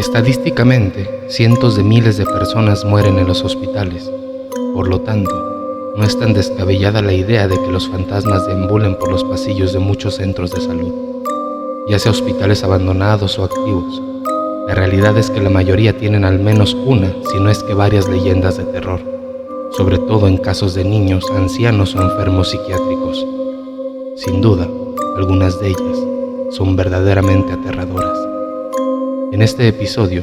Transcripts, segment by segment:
Estadísticamente, cientos de miles de personas mueren en los hospitales. Por lo tanto, no es tan descabellada la idea de que los fantasmas deambulen por los pasillos de muchos centros de salud, ya sea hospitales abandonados o activos. La realidad es que la mayoría tienen al menos una, si no es que varias leyendas de terror, sobre todo en casos de niños, ancianos o enfermos psiquiátricos. Sin duda, algunas de ellas son verdaderamente aterradoras. En este episodio,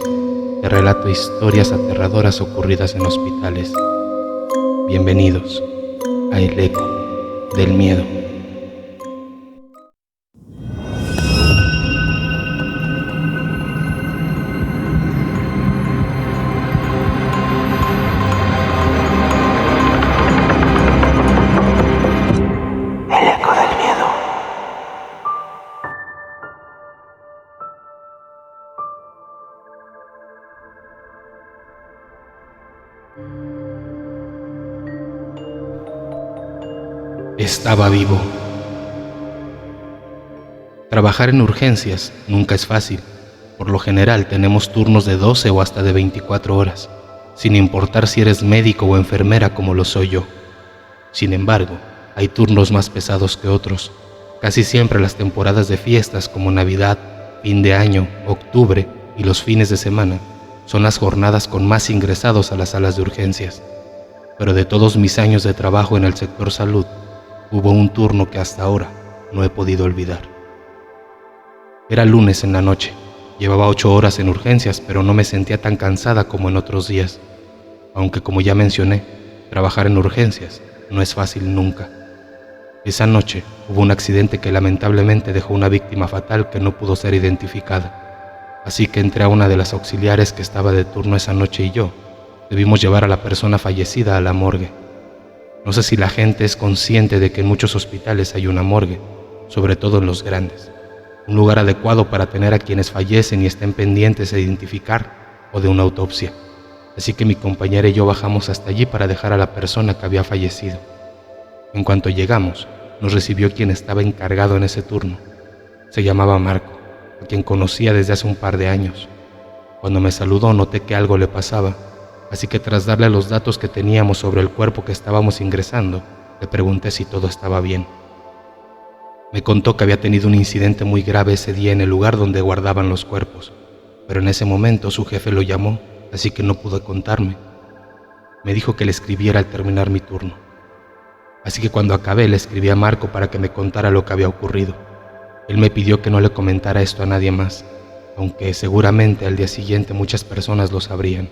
te relato historias aterradoras ocurridas en hospitales. Bienvenidos a El Eco del Miedo. El Eco del Miedo. Estaba vivo. Trabajar en urgencias nunca es fácil. Por lo general tenemos turnos de 12 o hasta de 24 horas, sin importar si eres médico o enfermera como lo soy yo. Sin embargo, hay turnos más pesados que otros. Casi siempre las temporadas de fiestas como Navidad, fin de año, octubre y los fines de semana son las jornadas con más ingresados a las salas de urgencias. Pero de todos mis años de trabajo en el sector salud, hubo un turno que hasta ahora no he podido olvidar. Era lunes en la noche. Llevaba 8 horas en urgencias, pero no me sentía tan cansada como en otros días. Aunque, como ya mencioné, trabajar en urgencias no es fácil nunca. Esa noche hubo un accidente que lamentablemente dejó una víctima fatal que no pudo ser identificada. Así que entré a una de las auxiliares que estaba de turno esa noche y yo debimos llevar a la persona fallecida a la morgue. No sé si la gente es consciente de que en muchos hospitales hay una morgue, sobre todo en los grandes, un lugar adecuado para tener a quienes fallecen y estén pendientes de identificar o de una autopsia. Así que mi compañera y yo bajamos hasta allí para dejar a la persona que había fallecido. En cuanto llegamos, nos recibió quien estaba encargado en ese turno. Se llamaba Marco, a quien conocía desde hace un par de años. Cuando me saludó noté que algo le pasaba, así que tras darle los datos que teníamos sobre el cuerpo que estábamos ingresando, le pregunté si todo estaba bien. Me contó que había tenido un incidente muy grave ese día en el lugar donde guardaban los cuerpos, pero en ese momento su jefe lo llamó, así que no pudo contarme. Me dijo que le escribiera al terminar mi turno. Así que cuando acabé le escribí a Marco para que me contara lo que había ocurrido. Él me pidió que no le comentara esto a nadie más, aunque seguramente al día siguiente muchas personas lo sabrían.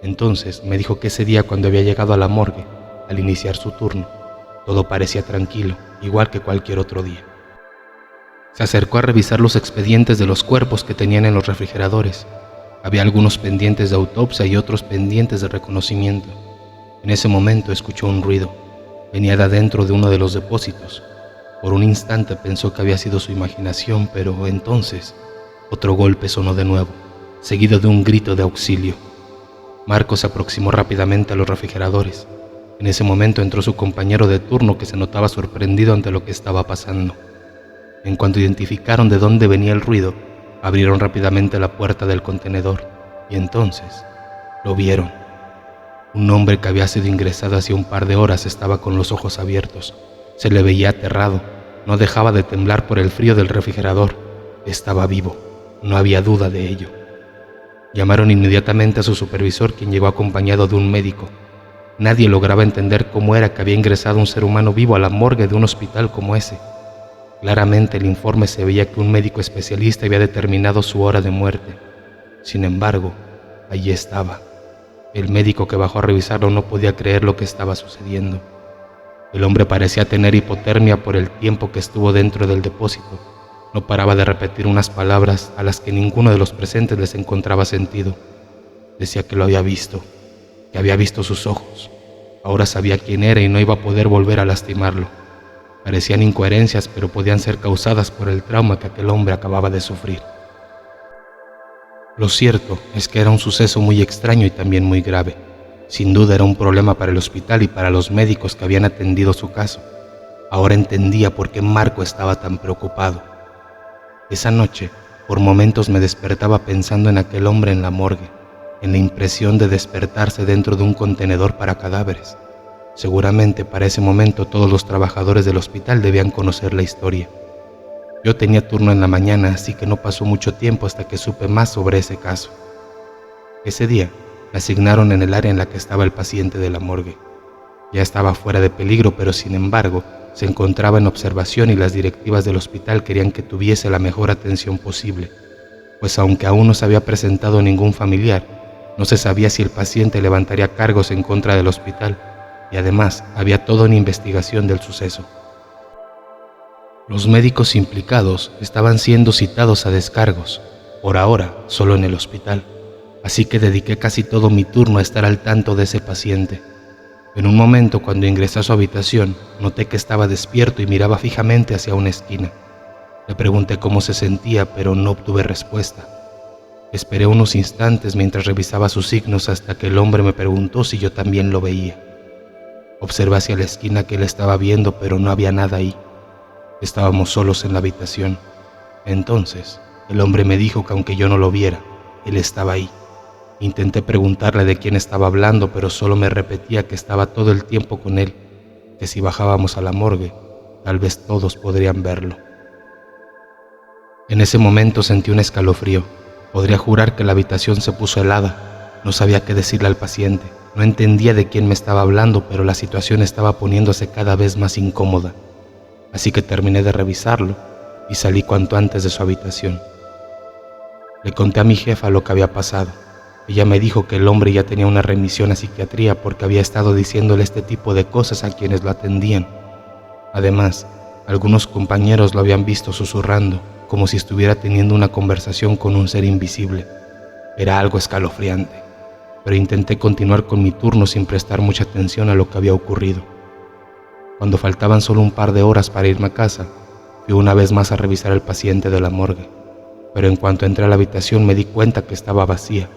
Entonces me dijo que ese día cuando había llegado a la morgue, al iniciar su turno, todo parecía tranquilo, igual que cualquier otro día. Se acercó a revisar los expedientes de los cuerpos que tenían en los refrigeradores. Había algunos pendientes de autopsia y otros pendientes de reconocimiento. En ese momento escuchó un ruido. Venía de adentro de uno de los depósitos. Por un instante pensó que había sido su imaginación, pero entonces otro golpe sonó de nuevo, seguido de un grito de auxilio. Marco se aproximó rápidamente a los refrigeradores. En ese momento entró su compañero de turno, que se notaba sorprendido ante lo que estaba pasando. En cuanto identificaron de dónde venía el ruido, abrieron rápidamente la puerta del contenedor y entonces lo vieron. Un hombre que había sido ingresado hace un par de horas estaba con los ojos abiertos. Se le veía aterrado, no dejaba de temblar por el frío del refrigerador. Estaba vivo, no había duda de ello. Llamaron inmediatamente a su supervisor, quien llegó acompañado de un médico. Nadie lograba entender cómo era que había ingresado un ser humano vivo a la morgue de un hospital como ese. Claramente el informe se veía que un médico especialista había determinado su hora de muerte. Sin embargo, allí estaba. El médico que bajó a revisarlo no podía creer lo que estaba sucediendo. El hombre parecía tener hipotermia por el tiempo que estuvo dentro del depósito. No paraba de repetir unas palabras a las que ninguno de los presentes les encontraba sentido. Decía que lo había visto, que había visto sus ojos. Ahora sabía quién era y no iba a poder volver a lastimarlo. Parecían incoherencias, pero podían ser causadas por el trauma que aquel hombre acababa de sufrir. Lo cierto es que era un suceso muy extraño y también muy grave. Sin duda era un problema para el hospital y para los médicos que habían atendido su caso. Ahora entendía por qué Marco estaba tan preocupado. Esa noche Por momentos me despertaba pensando en aquel hombre en la morgue, en la impresión de despertarse dentro de un contenedor para cadáveres. Seguramente para ese momento todos los trabajadores del hospital debían conocer la historia. Yo tenía turno en la mañana, así que no pasó mucho tiempo hasta que supe más sobre ese caso. Ese día me asignaron en el área en la que estaba el paciente de la morgue. Ya estaba fuera de peligro, pero sin embargo se encontraba en observación y las directivas del hospital querían que tuviese la mejor atención posible, pues aunque aún no se había presentado ningún familiar, no se sabía si el paciente levantaría cargos en contra del hospital y además había toda una investigación del suceso. Los médicos implicados estaban siendo citados a descargos, por ahora solo en el hospital, así que dediqué casi todo mi turno a estar al tanto de ese paciente. En un momento, cuando ingresé a su habitación, noté que estaba despierto y miraba fijamente hacia una esquina. Le pregunté cómo se sentía, pero no obtuve respuesta. Esperé unos instantes mientras revisaba sus signos hasta que el hombre me preguntó si yo también lo veía. Observé hacia la esquina que él estaba viendo, pero no había nada ahí. Estábamos solos en la habitación. Entonces, el hombre me dijo que aunque yo no lo viera, él estaba ahí. Intenté preguntarle de quién estaba hablando, pero solo me repetía que estaba todo el tiempo con él, que si bajábamos a la morgue, tal vez todos podrían verlo. En ese momento sentí un escalofrío. Podría jurar que la habitación se puso helada. No sabía qué decirle al paciente. No entendía de quién me estaba hablando, pero la situación estaba poniéndose cada vez más incómoda. Así que terminé de revisarlo y salí cuanto antes de su habitación. Le conté a mi jefa lo que había pasado. Ella me dijo que el hombre ya tenía una remisión a psiquiatría porque había estado diciéndole este tipo de cosas a quienes lo atendían. Además, algunos compañeros lo habían visto susurrando, como si estuviera teniendo una conversación con un ser invisible. Era algo escalofriante, pero intenté continuar con mi turno sin prestar mucha atención a lo que había ocurrido. Cuando faltaban solo un par de horas para irme a casa, fui una vez más a revisar al paciente de la morgue, pero en cuanto entré a la habitación me di cuenta que estaba vacía.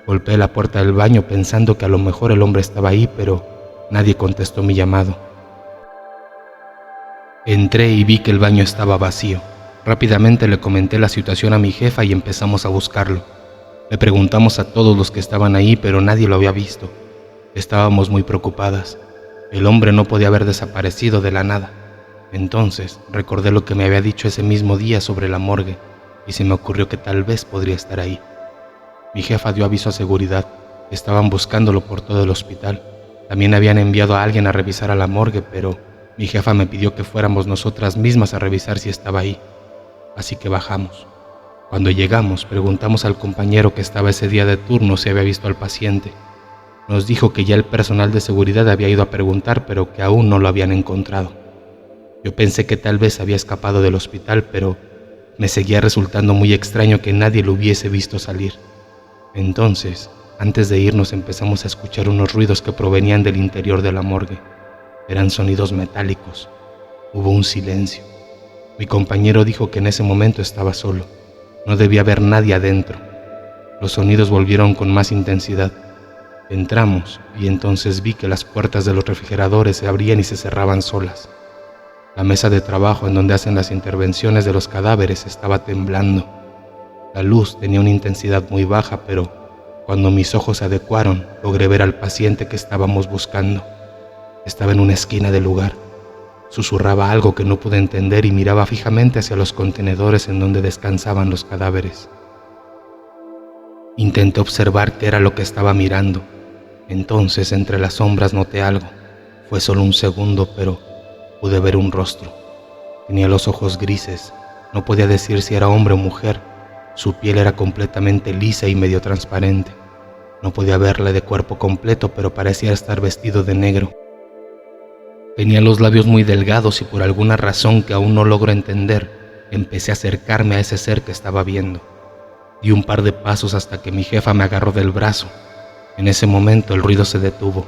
Golpeé la puerta del baño pensando que a lo mejor el hombre estaba ahí, pero nadie contestó mi llamado. Entré y vi que el baño estaba vacío. Rápidamente le comenté la situación a mi jefa y empezamos a buscarlo. Le preguntamos a todos los que estaban ahí, pero nadie lo había visto. Estábamos muy preocupadas. El hombre no podía haber desaparecido de la nada. Entonces recordé lo que me había dicho ese mismo día sobre la morgue y se me ocurrió que tal vez podría estar ahí. Mi jefa dio aviso a seguridad. Estaban buscándolo por todo el hospital. También habían enviado a alguien a revisar a la morgue, pero mi jefa me pidió que fuéramos nosotras mismas a revisar si estaba ahí. Así que bajamos. Cuando llegamos, preguntamos al compañero que estaba ese día de turno si había visto al paciente. Nos dijo que ya el personal de seguridad había ido a preguntar, pero que aún no lo habían encontrado. Yo pensé que tal vez había escapado del hospital, pero me seguía resultando muy extraño que nadie lo hubiese visto salir. Entonces, antes de irnos empezamos a escuchar unos ruidos que provenían del interior de la morgue. Eran sonidos metálicos. Hubo un silencio. Mi compañero dijo que en ese momento estaba solo. No debía haber nadie adentro. Los sonidos volvieron con más intensidad. Entramos y entonces vi que las puertas de los refrigeradores se abrían y se cerraban solas. La mesa de trabajo en donde hacen las intervenciones de los cadáveres estaba temblando. La luz tenía una intensidad muy baja, pero cuando mis ojos se adecuaron, logré ver al paciente que estábamos buscando. Estaba en una esquina del lugar. Susurraba algo que no pude entender y miraba fijamente hacia los contenedores en donde descansaban los cadáveres. Intenté observar qué era lo que estaba mirando. Entonces, entre las sombras noté algo. Fue solo un segundo, pero pude ver un rostro. Tenía los ojos grises. No podía decir si era hombre o mujer. Su piel era completamente lisa y medio transparente. No podía verle de cuerpo completo, pero parecía estar vestido de negro. Tenía los labios muy delgados y por alguna razón que aún no logro entender, empecé a acercarme a ese ser que estaba viendo. Di un par de pasos hasta que mi jefa me agarró del brazo. En ese momento el ruido se detuvo.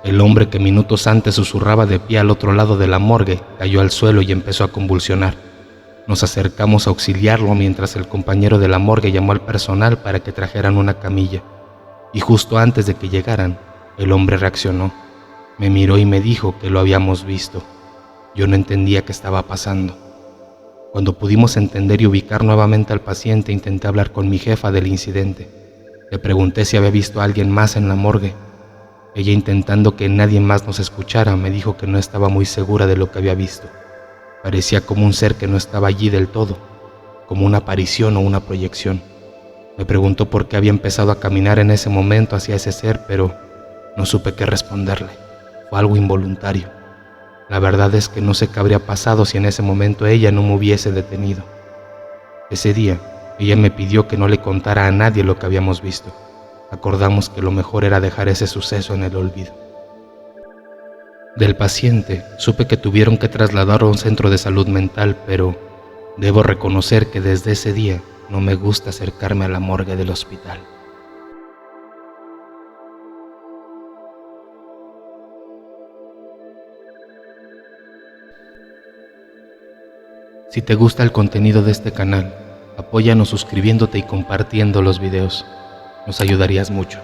El hombre que minutos antes susurraba de pie al otro lado de la morgue cayó al suelo y empezó a convulsionar. Nos acercamos a auxiliarlo mientras el compañero de la morgue llamó al personal para que trajeran una camilla. Y justo antes de que llegaran, el hombre reaccionó. Me miró y me dijo que lo habíamos visto. Yo no entendía qué estaba pasando. Cuando pudimos entender y ubicar nuevamente al paciente, intenté hablar con mi jefa del incidente. Le pregunté si había visto a alguien más en la morgue. Ella, intentando que nadie más nos escuchara, me dijo que no estaba muy segura de lo que había visto. Parecía como un ser que no estaba allí del todo, como una aparición o una proyección. Me preguntó por qué había empezado a caminar en ese momento hacia ese ser, pero no supe qué responderle. Fue algo involuntario. La verdad es que no sé qué habría pasado si en ese momento ella no me hubiese detenido. Ese día, ella me pidió que no le contara a nadie lo que habíamos visto. Acordamos que lo mejor era dejar ese suceso en el olvido. Del paciente, supe que tuvieron que trasladarlo a un centro de salud mental, pero debo reconocer que desde ese día no me gusta acercarme a la morgue del hospital. Si te gusta el contenido de este canal, apóyanos suscribiéndote y compartiendo los videos. Nos ayudarías mucho.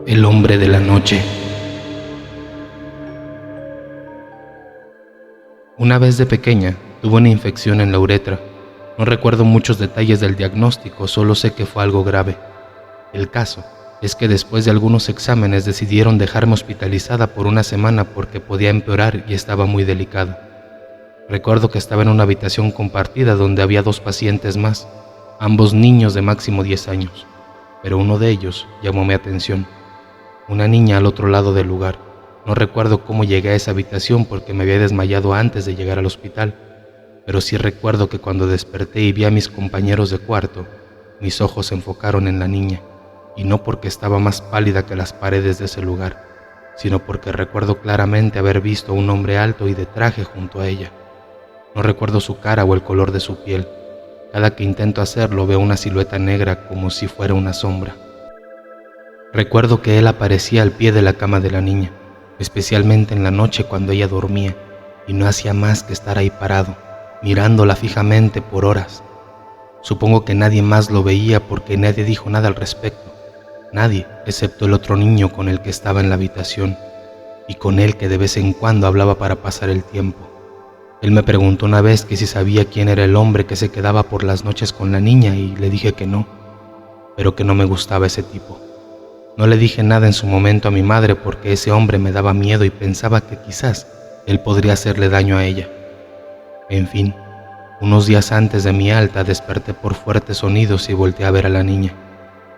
El hombre de la noche. Una vez de pequeña, tuve una infección en la uretra. No recuerdo muchos detalles del diagnóstico, solo sé que fue algo grave. El caso es que después de algunos exámenes decidieron dejarme hospitalizada por una semana porque podía empeorar y estaba muy delicada. Recuerdo que estaba en una habitación compartida donde había 2 pacientes más, ambos niños de máximo 10 años, pero uno de ellos llamó mi atención. Una niña al otro lado del lugar. No recuerdo cómo llegué a esa habitación porque me había desmayado antes de llegar al hospital, pero sí recuerdo que cuando desperté y vi a mis compañeros de cuarto, mis ojos se enfocaron en la niña. Y no porque estaba más pálida que las paredes de ese lugar, sino porque recuerdo claramente haber visto a un hombre alto y de traje junto a ella. No recuerdo su cara o el color de su piel. Cada que intento hacerlo veo una silueta negra como si fuera una sombra. Recuerdo que él aparecía al pie de la cama de la niña, especialmente en la noche cuando ella dormía, y no hacía más que estar ahí parado, mirándola fijamente por horas. Supongo que nadie más lo veía porque nadie dijo nada al respecto. Nadie, excepto el otro niño con el que estaba en la habitación, y con él que de vez en cuando hablaba para pasar el tiempo. Él me preguntó una vez que si sabía quién era el hombre que se quedaba por las noches con la niña y le dije que no, pero que no me gustaba ese tipo. No le dije nada en su momento a mi madre porque ese hombre me daba miedo y pensaba que quizás él podría hacerle daño a ella. En fin, unos días antes de mi alta desperté por fuertes sonidos y volteé a ver a la niña.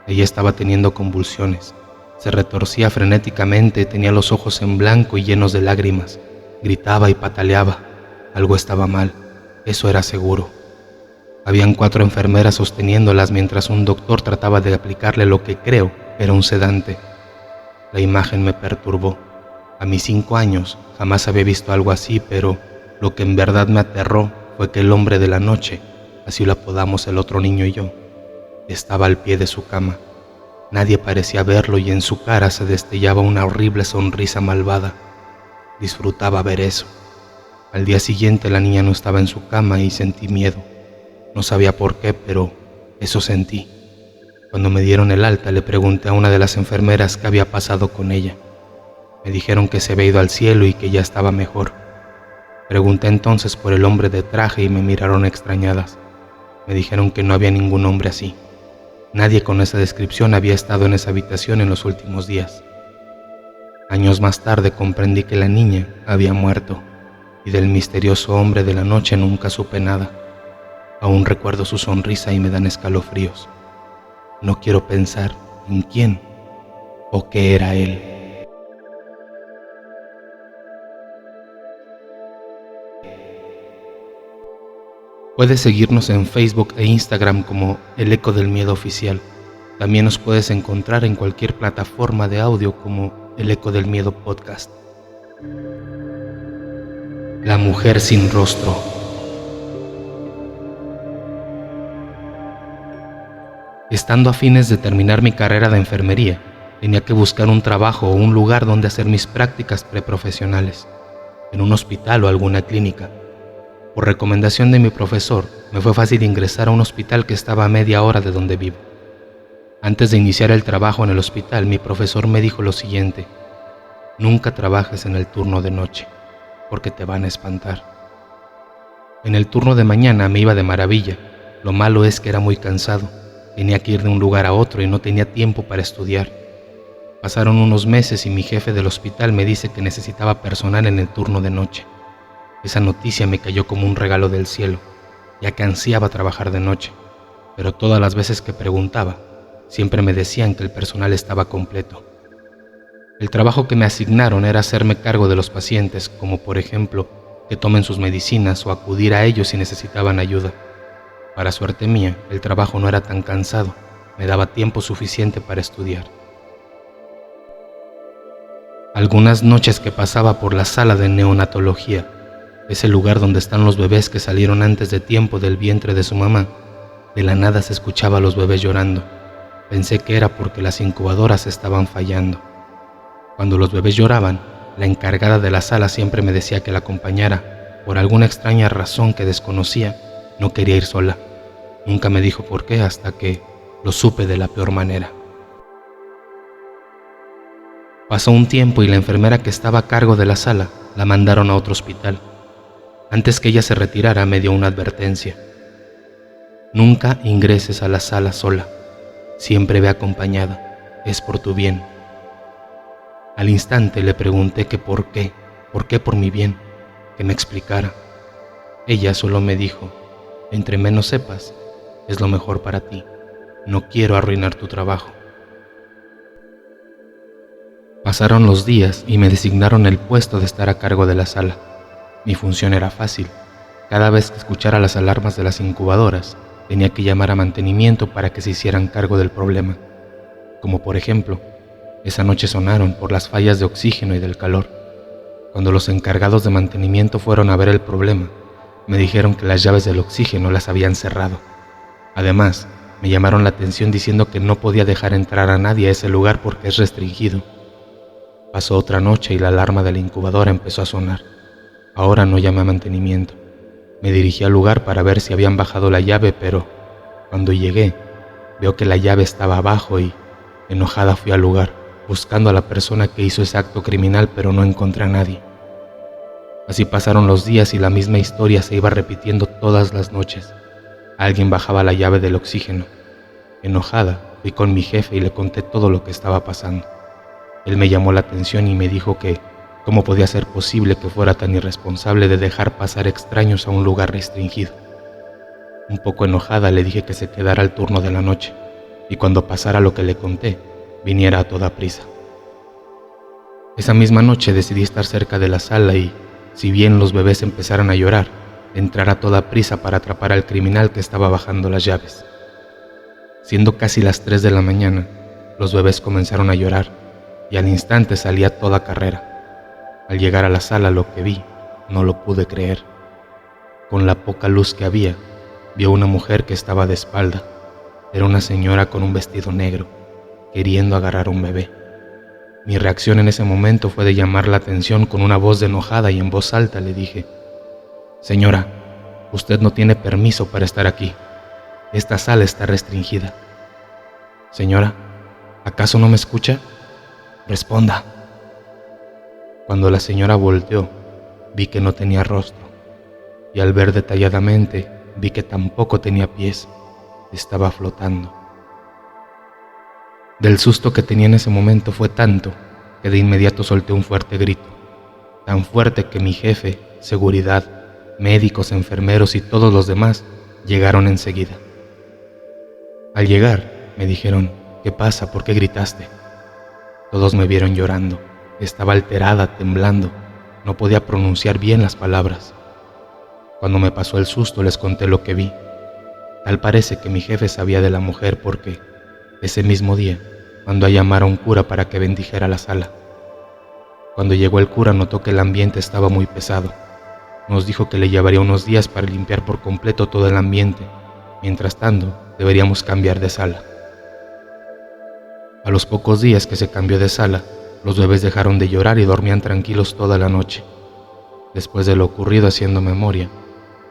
Ella estaba teniendo convulsiones, se retorcía frenéticamente, tenía los ojos en blanco y llenos de lágrimas, gritaba y pataleaba. Algo estaba mal, eso era seguro. Habían 4 enfermeras sosteniéndolas mientras un doctor trataba de aplicarle lo que creo era un sedante. La imagen me perturbó. A mis 5 años jamás había visto algo así, pero lo que en verdad me aterró fue que el hombre de la noche, así lo apodamos el otro niño y yo, estaba al pie de su cama. Nadie parecía verlo y en su cara se destellaba una horrible sonrisa malvada. Disfrutaba ver eso. Al día siguiente la niña no estaba en su cama y sentí miedo. No sabía por qué, pero eso sentí. Cuando me dieron el alta le pregunté a una de las enfermeras qué había pasado con ella. Me dijeron que se había ido al cielo y que ya estaba mejor. Pregunté entonces por el hombre de traje y me miraron extrañadas. Me dijeron que no había ningún hombre así. Nadie con esa descripción había estado en esa habitación en los últimos días. Años más tarde comprendí que la niña había muerto y del misterioso hombre de la noche nunca supe nada. Aún recuerdo su sonrisa y me dan escalofríos. No quiero pensar en quién o qué era él. Puedes seguirnos en Facebook e Instagram como El Eco del Miedo Oficial. También nos puedes encontrar en cualquier plataforma de audio como El Eco del Miedo Podcast. La mujer sin rostro. Estando a fines de terminar mi carrera de enfermería, tenía que buscar un trabajo o un lugar donde hacer mis prácticas preprofesionales, en un hospital o alguna clínica. Por recomendación de mi profesor, me fue fácil ingresar a un hospital que estaba a media hora de donde vivo. Antes de iniciar el trabajo en el hospital, mi profesor me dijo lo siguiente: nunca trabajes en el turno de noche, porque te van a espantar. En el turno de mañana me iba de maravilla. Lo malo es que era muy cansado. Tenía que ir de un lugar a otro y no tenía tiempo para estudiar. Pasaron unos meses y mi jefe del hospital me dice que necesitaba personal en el turno de noche. Esa noticia me cayó como un regalo del cielo, ya que ansiaba trabajar de noche, pero todas las veces que preguntaba, siempre me decían que el personal estaba completo. El trabajo que me asignaron era hacerme cargo de los pacientes, como por ejemplo, que tomen sus medicinas o acudir a ellos si necesitaban ayuda. Para suerte mía, el trabajo no era tan cansado, me daba tiempo suficiente para estudiar. Algunas noches que pasaba por la sala de neonatología, ese lugar donde están los bebés que salieron antes de tiempo del vientre de su mamá, de la nada se escuchaba a los bebés llorando. Pensé que era porque las incubadoras estaban fallando. Cuando los bebés lloraban, la encargada de la sala siempre me decía que la acompañara. Por alguna extraña razón que desconocía, no quería ir sola. Nunca me dijo por qué hasta que lo supe de la peor manera. Pasó un tiempo y la enfermera que estaba a cargo de la sala la mandaron a otro hospital. Antes que ella se retirara me dio una advertencia: nunca ingreses a la sala sola, siempre ve acompañada, es por tu bien. Al instante le pregunté que por qué por mi bien, que me explicara. Ella solo me dijo: entre menos sepas, es lo mejor para ti, no quiero arruinar tu trabajo. Pasaron los días y me designaron el puesto de estar a cargo de la sala. Mi función era fácil. Cada vez que escuchara las alarmas de las incubadoras, tenía que llamar a mantenimiento para que se hicieran cargo del problema. Como por ejemplo, esa noche sonaron por las fallas de oxígeno y del calor. Cuando los encargados de mantenimiento fueron a ver el problema, me dijeron que las llaves del oxígeno las habían cerrado. Además, me llamaron la atención diciendo que no podía dejar entrar a nadie a ese lugar porque es restringido. Pasó otra noche y la alarma de la incubadora empezó a sonar. Ahora no llamé a mantenimiento. Me dirigí al lugar para ver si habían bajado la llave, pero cuando llegué, veo que la llave estaba abajo y, enojada, fui al lugar, buscando a la persona que hizo ese acto criminal, pero no encontré a nadie. Así pasaron los días y la misma historia se iba repitiendo todas las noches. Alguien bajaba la llave del oxígeno. Enojada, fui con mi jefe y le conté todo lo que estaba pasando. Él me llamó la atención y me dijo que cómo podía ser posible que fuera tan irresponsable de dejar pasar extraños a un lugar restringido. Un poco enojada le dije que se quedara al turno de la noche y cuando pasara lo que le conté, viniera a toda prisa. Esa misma noche decidí estar cerca de la sala y, si bien los bebés empezaron a llorar, entrar a toda prisa para atrapar al criminal que estaba bajando las llaves. Siendo casi las 3 de la mañana, los bebés comenzaron a llorar y al instante salí a toda carrera. Al llegar a la sala lo que vi, no lo pude creer. Con la poca luz que había, vi a una mujer que estaba de espalda. Era una señora con un vestido negro, queriendo agarrar a un bebé. Mi reacción en ese momento fue de llamar la atención. Con una voz de enojada y en voz alta le dije: señora, usted no tiene permiso para estar aquí. Esta sala está restringida. Señora, ¿acaso no me escucha? Responda. Cuando la señora volteó, vi que no tenía rostro, y al ver detalladamente, vi que tampoco tenía pies, estaba flotando. Del susto que tenía en ese momento fue tanto que de inmediato solté un fuerte grito, tan fuerte que mi jefe, seguridad, médicos, enfermeros y todos los demás llegaron enseguida. Al llegar, me dijeron: ¿qué pasa? ¿Por qué gritaste? Todos me vieron llorando. Estaba alterada, temblando. No podía pronunciar bien las palabras. Cuando me pasó el susto, les conté lo que vi. Tal parece que mi jefe sabía de la mujer porque, ese mismo día, mandó a llamar a un cura para que bendijera la sala. Cuando llegó el cura, notó que el ambiente estaba muy pesado. Nos dijo que le llevaría unos días para limpiar por completo todo el ambiente. Mientras tanto, deberíamos cambiar de sala. A los pocos días que se cambió de sala, los bebés dejaron de llorar y dormían tranquilos toda la noche. Después de lo ocurrido, haciendo memoria,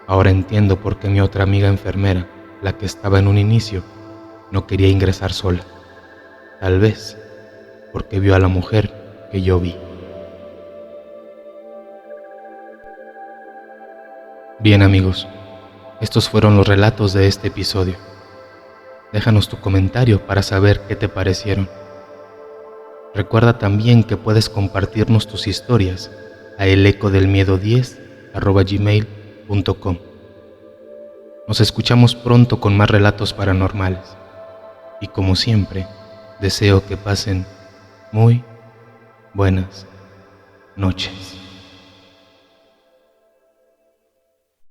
ahora entiendo por qué mi otra amiga enfermera, la que estaba en un inicio, no quería ingresar sola. Tal vez porque vio a la mujer que yo vi. Bien amigos, estos fueron los relatos de este episodio. Déjanos tu comentario para saber qué te parecieron. Recuerda también que puedes compartirnos tus historias a elecodelmiedo10@gmail.com. Nos escuchamos pronto con más relatos paranormales. Y como siempre, deseo que pasen muy buenas noches.